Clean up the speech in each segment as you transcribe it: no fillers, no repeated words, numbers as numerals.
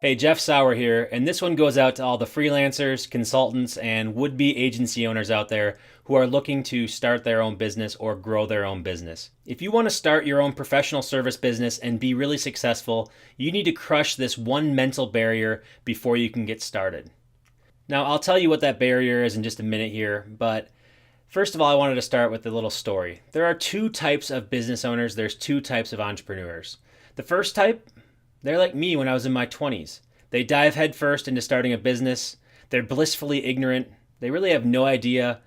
Hey, Jeff Sauer here, and this one goes out to all the freelancers, consultants, and would be agency owners out there who are looking to start their own business or grow their own business. If you want to start your own professional service business and be really successful, you need to crush this one mental barrier before you can get started. Now, I'll tell you what that barrier is in just a minute here, but first of all, I wanted to start with a little story. There are two types of business owners, there's two types of entrepreneurs. The first type, they're like me when I was in my 20s. They dive headfirst into starting a business. They're blissfully ignorant. They really have no idea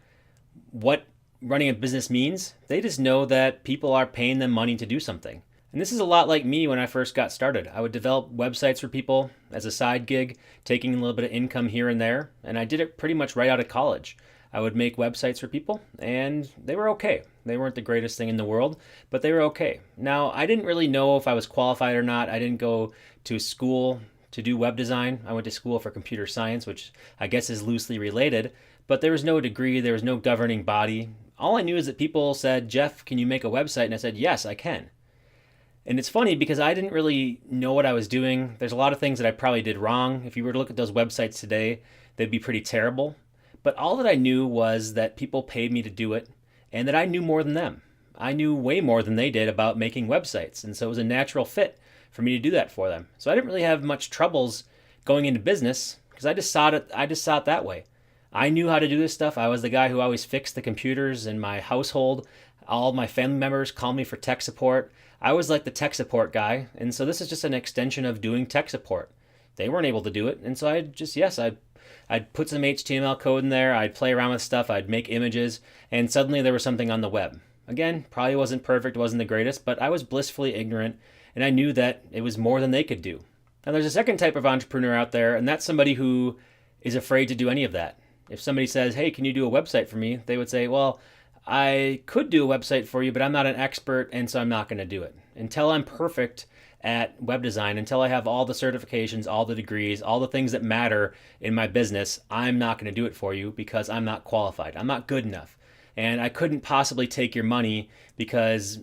what running a business means. They just know that people are paying them money to do something. And this is a lot like me when I first got started. I would develop websites for people as a side gig, taking a little bit of income here and there, and I did it pretty much right out of college. I would make websites for people, and they were okay. They weren't the greatest thing in the world, but they were okay. Now, I didn't really know if I was qualified or not. I didn't go to school to do web design. I went to school for computer science, which I guess is loosely related, but there was no degree, there was no governing body. All I knew is that people said, Jeff, can you make a website? And I said, yes, I can. And it's funny because I didn't really know what I was doing. There's a lot of things that I probably did wrong. If you were to look at those websites today, they'd be pretty terrible. But all that I knew was that people paid me to do it and that I knew more than them. I knew way more than they did about making websites. And so it was a natural fit for me to do that for them. So I didn't really have much troubles going into business because I just saw it that way. I knew how to do this stuff. I was the guy who always fixed the computers in my household. All of my family members called me for tech support. I was like the tech support guy. And so this is just an extension of doing tech support. They weren't able to do it. And so I'd put some HTML code in there. I'd play around with stuff. I'd make images. And suddenly there was something on the web. Again, probably wasn't perfect, wasn't the greatest, but I was blissfully ignorant. And I knew that it was more than they could do. Now there's a second type of entrepreneur out there. And that's somebody who is afraid to do any of that. If somebody says, hey, can you do a website for me? They would say, well, I could do a website for you, but I'm not an expert, and so I'm not going to do it. Until I'm perfect at web design, until I have all the certifications, all the degrees, all the things that matter in my business, I'm not going to do it for you because I'm not qualified. I'm not good enough. And I couldn't possibly take your money because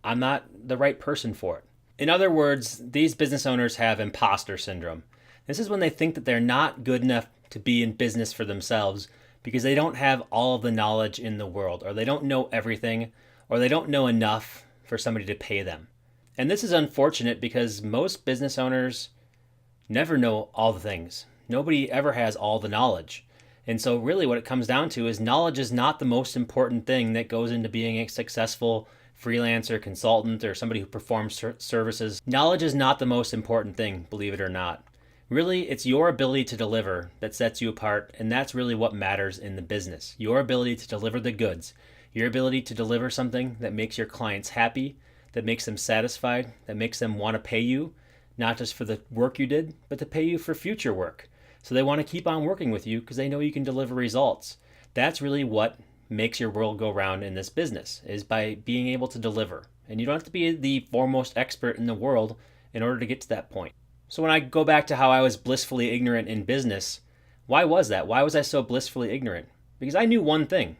I'm not the right person for it. In other words, these business owners have imposter syndrome. This is when they think that they're not good enough to be in business for themselves because they don't have all of the knowledge in the world, or they don't know everything, or they don't know enough for somebody to pay them. And this is unfortunate because most business owners never know all the things. Nobody ever has all the knowledge. And so really what it comes down to is knowledge is not the most important thing that goes into being a successful freelancer, consultant, or somebody who performs services. Knowledge is not the most important thing, believe it or not. Really, it's your ability to deliver that sets you apart, and that's really what matters in the business. Your ability to deliver the goods, your ability to deliver something that makes your clients happy, that makes them satisfied, that makes them want to pay you, not just for the work you did, but to pay you for future work. So they want to keep on working with you because they know you can deliver results. That's really what makes your world go round in this business, is by being able to deliver. And you don't have to be the foremost expert in the world in order to get to that point. So when I go back to how I was blissfully ignorant in business, why was that? Why was I so blissfully ignorant? Because I knew one thing.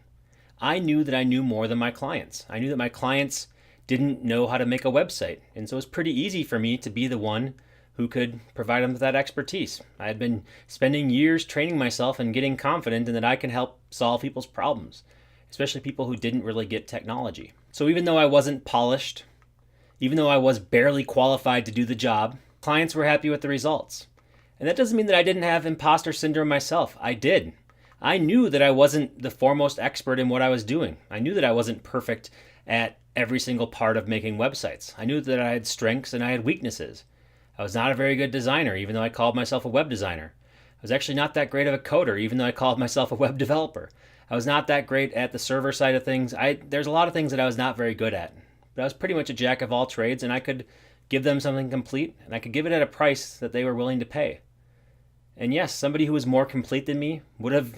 I knew that I knew more than my clients. I knew that my clients didn't know how to make a website. And so it was pretty easy for me to be the one who could provide them with that expertise. I had been spending years training myself and getting confident in that I can help solve people's problems, especially people who didn't really get technology. So even though I wasn't polished, even though I was barely qualified to do the job, clients were happy with the results. And that doesn't mean that I didn't have imposter syndrome myself. I did. I knew that I wasn't the foremost expert in what I was doing. I knew that I wasn't perfect at every single part of making websites. I knew that I had strengths and I had weaknesses. I was not a very good designer, even though I called myself a web designer. I was actually not that great of a coder, even though I called myself a web developer. I was not that great at the server side of things. There's a lot of things that I was not very good at. But I was pretty much a jack of all trades, and I could give them something complete, and I could give it at a price that they were willing to pay. And yes, somebody who was more complete than me would have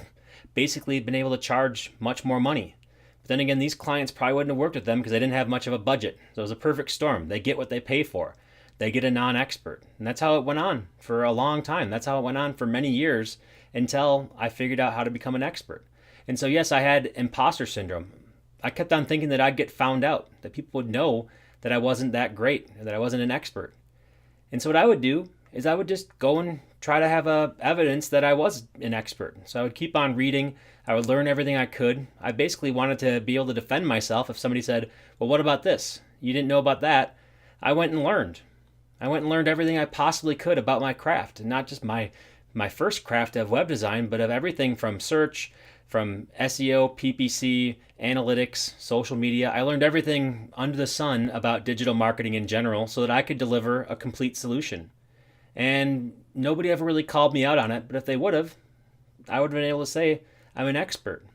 basically been able to charge much more money. But then again, these clients probably wouldn't have worked with them because they didn't have much of a budget. So it was a perfect storm. They get what they pay for. They get a non-expert. And that's how it went on for a long time. That's how it went on for many years until I figured out how to become an expert. And so yes, I had imposter syndrome. I kept on thinking that I'd get found out, that people would know that I wasn't that great, that I wasn't an expert. And so what I would do is I would just go and try to have evidence that I was an expert. So I would keep on reading. I would learn everything I could. I basically wanted to be able to defend myself if somebody said, well, what about this? You didn't know about that. I went and learned. I went and learned everything I possibly could about my craft, and not just my first craft of web design, but of everything from search, from SEO, PPC, analytics, social media. I learned everything under the sun about digital marketing in general so that I could deliver a complete solution. And nobody ever really called me out on it, but if they would have, I would have been able to say I'm an expert.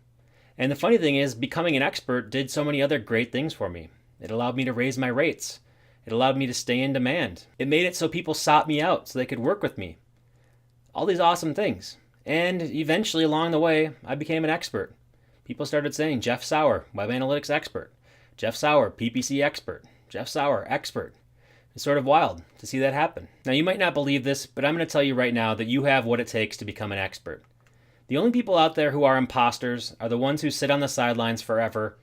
And the funny thing is, becoming an expert did so many other great things for me. It allowed me to raise my rates. It allowed me to stay in demand. It made it so people sought me out so they could work with me. All these awesome things. And eventually, along the way, I became an expert. People started saying, Jeff Sauer, web analytics expert. Jeff Sauer, PPC expert. Jeff Sauer, expert. It's sort of wild to see that happen. Now, you might not believe this, but I'm going to tell you right now that you have what it takes to become an expert. The only people out there who are imposters are the ones who sit on the sidelines forever,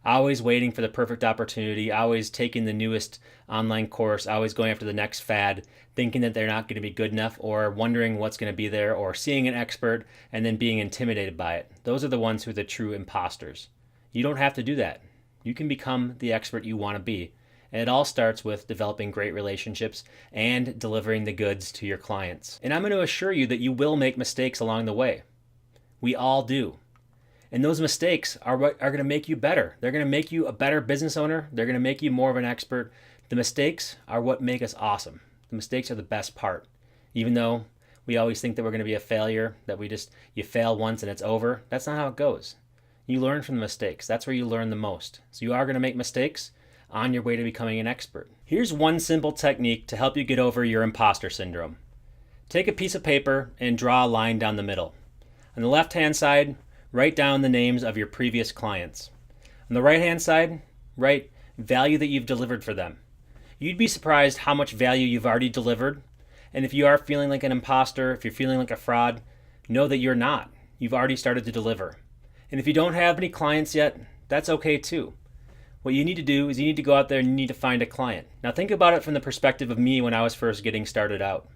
always waiting for the perfect opportunity, always taking the newest online course, always going after the next fad, thinking that they're not going to be good enough, or wondering what's going to be there, or seeing an expert and then being intimidated by it. Those are the ones who are the true imposters. You don't have to do that. You can become the expert you want to be. And it all starts with developing great relationships and delivering the goods to your clients. And I'm going to assure you that you will make mistakes along the way. We all do. And those mistakes are what are going to make you better. They're going to make you a better business owner. They're going to make you more of an expert. The mistakes are what make us awesome. The mistakes are the best part. Even though we always think that we're going to be a failure, that you fail once and it's over. That's not how it goes. You learn from the mistakes. That's where you learn the most. So you are going to make mistakes on your way to becoming an expert. Here's one simple technique to help you get over your imposter syndrome. Take a piece of paper and draw a line down the middle. On the left-hand side, write down the names of your previous clients. On the right-hand side, write value that you've delivered for them. You'd be surprised how much value you've already delivered. And if you are feeling like an imposter, if you're feeling like a fraud, know that you're not. You've already started to deliver. And if you don't have any clients yet, that's okay too. What you need to do is you need to go out there and you need to find a client. Now think about it from the perspective of me when I was first getting started out.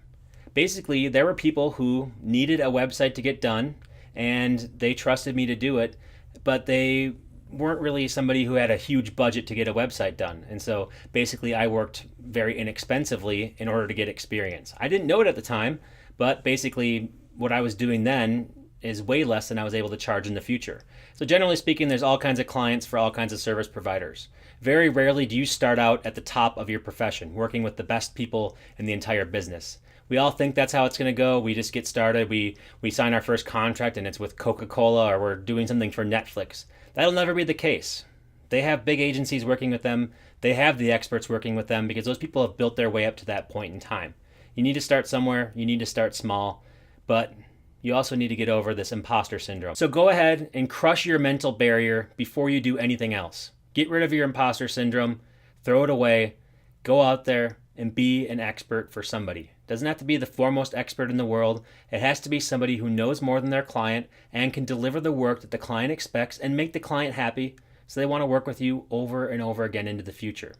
Basically, there were people who needed a website to get done and they trusted me to do it, but they weren't really somebody who had a huge budget to get a website done. And so basically I worked very inexpensively in order to get experience. I didn't know it at the time, but basically what I was doing then is way less than I was able to charge in the future. So generally speaking, there's all kinds of clients for all kinds of service providers. Very rarely do you start out at the top of your profession, working with the best people in the entire business. We all think that's how it's going to go. We just get started. We sign our first contract and it's with Coca-Cola, or we're doing something for Netflix. That'll never be the case. They have big agencies working with them. They have the experts working with them because those people have built their way up to that point in time. You need to start somewhere. You need to start small, but you also need to get over this imposter syndrome. So go ahead and crush your mental barrier before you do anything else. Get rid of your imposter syndrome, throw it away, go out there and be an expert for somebody. It doesn't have to be the foremost expert in the world. It has to be somebody who knows more than their client and can deliver the work that the client expects and make the client happy so they want to work with you over and over again into the future.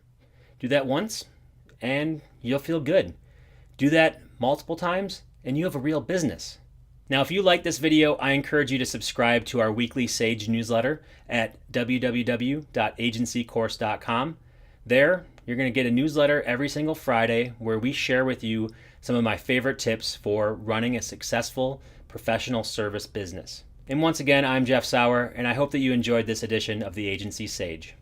Do that once and you'll feel good. Do that multiple times and you have a real business. Now, if you like this video, I encourage you to subscribe to our weekly Sage newsletter at www.agencycourse.com. There, you're going to get a newsletter every single Friday where we share with you some of my favorite tips for running a successful professional service business. And once again, I'm Jeff Sauer, and I hope that you enjoyed this edition of the Agency Sage.